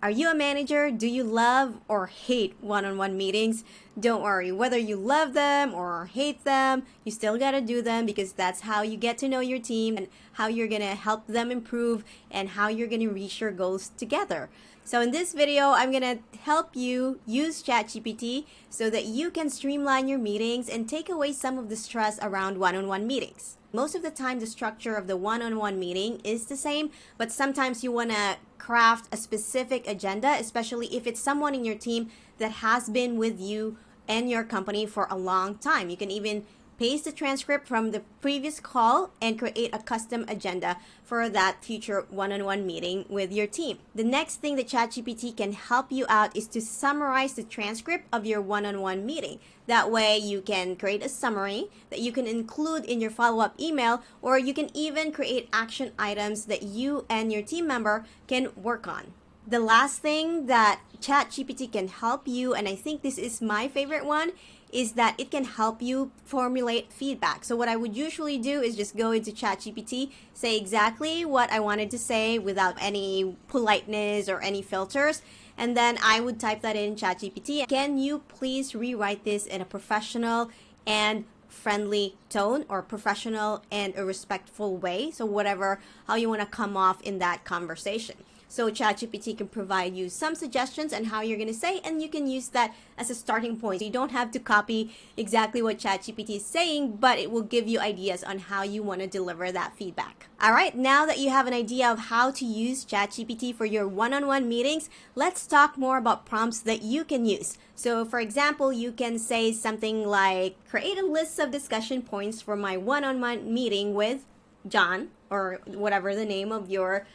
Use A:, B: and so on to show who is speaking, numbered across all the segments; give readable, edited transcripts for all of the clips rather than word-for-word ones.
A: Are you a manager? Do you love or hate one-on-one meetings? Don't worry, whether you love them or hate them, you still gotta do them because that's how you get to know your team and how you're gonna help them improve and how you're gonna reach your goals together. So in this video, I'm gonna help you use ChatGPT so that you can streamline your meetings and take away some of the stress around one-on-one meetings. Most of the time, the structure of the one-on-one meeting is the same, but sometimes you wanna craft a specific agenda, especially if it's someone in your team that has been with you and your company for a long time. You can even paste the transcript from the previous call and create a custom agenda for that future one-on-one meeting with your team. The next thing that ChatGPT can help you out is to summarize the transcript of your one-on-one meeting. That way you can create a summary that you can include in your follow-up email, or you can even create action items that you and your team member can work on. The last thing that ChatGPT can help you, and I think this is my favorite one, is that it can help you formulate feedback. So what I would usually do is just go into ChatGPT, say exactly what I wanted to say without any politeness or any filters, and then I would type that in ChatGPT. Can you please rewrite this in a professional and friendly tone, or professional and a respectful way? So whatever, how you want to come off in that conversation. So ChatGPT can provide you some suggestions on how you're going to say, and you can use that as a starting point. You don't have to copy exactly what ChatGPT is saying, but it will give you ideas on how you want to deliver that feedback. All right, now that you have an idea of how to use ChatGPT for your one-on-one meetings, let's talk more about prompts that you can use. So for example, you can say something like, create a list of discussion points for my one-on-one meeting with John, or whatever the name of your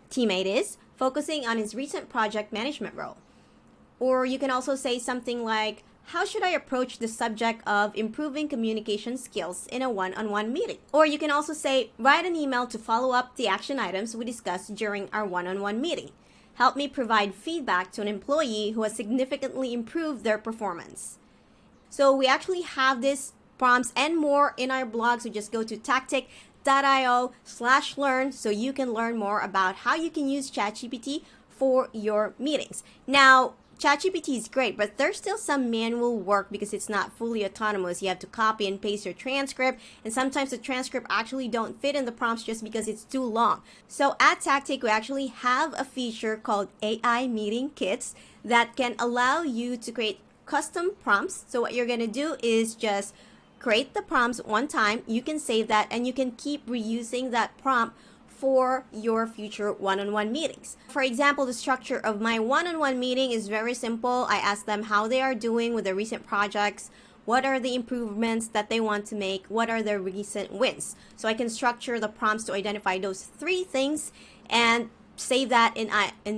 A: teammate is, focusing on his recent project management role. Or you can also say something like, how should I approach the subject of improving communication skills in a one-on-one meeting? Or you can also say, write an email to follow up the action items we discussed during our one-on-one meeting. Help me provide feedback to an employee who has significantly improved their performance. So we actually have these prompts and more in our blog, so just go to tactiq.io/learn so you can learn more about how you can use ChatGPT for your meetings. Now, ChatGPT is great, but there's still some manual work because it's not fully autonomous. You have to copy and paste your transcript, and sometimes the transcript actually don't fit in the prompts just because it's too long. So at Tactiq, we actually have a feature called AI Meeting Kits that can allow you to create custom prompts. So what you're gonna do is just create the prompts one time, you can save that, and you can keep reusing that prompt for your future one-on-one meetings. For example, the structure of my one-on-one meeting is very simple. I ask them how they are doing with their recent projects, what are the improvements that they want to make, what are their recent wins. So I can structure the prompts to identify those three things and save that in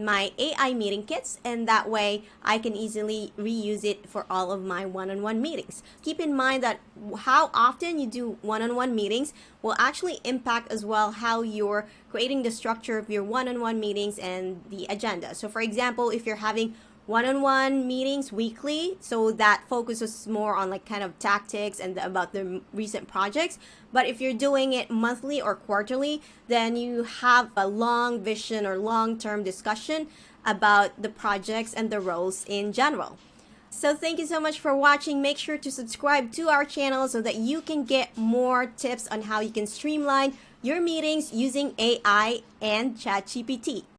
A: my AI meeting kits, and that way I can easily reuse it for all of my one-on-one meetings. Keep in mind that how often you do one-on-one meetings will actually impact as well how you're creating the structure of your one-on-one meetings and the agenda. So for example, if you're having one-on-one meetings weekly, so that focuses more on like kind of tactics and about the recent projects. But if you're doing it monthly or quarterly, then you have a long vision or long-term discussion about the projects and the roles in general. So thank you so much for watching. Make sure to subscribe to our channel so that you can get more tips on how you can streamline your meetings using AI and ChatGPT.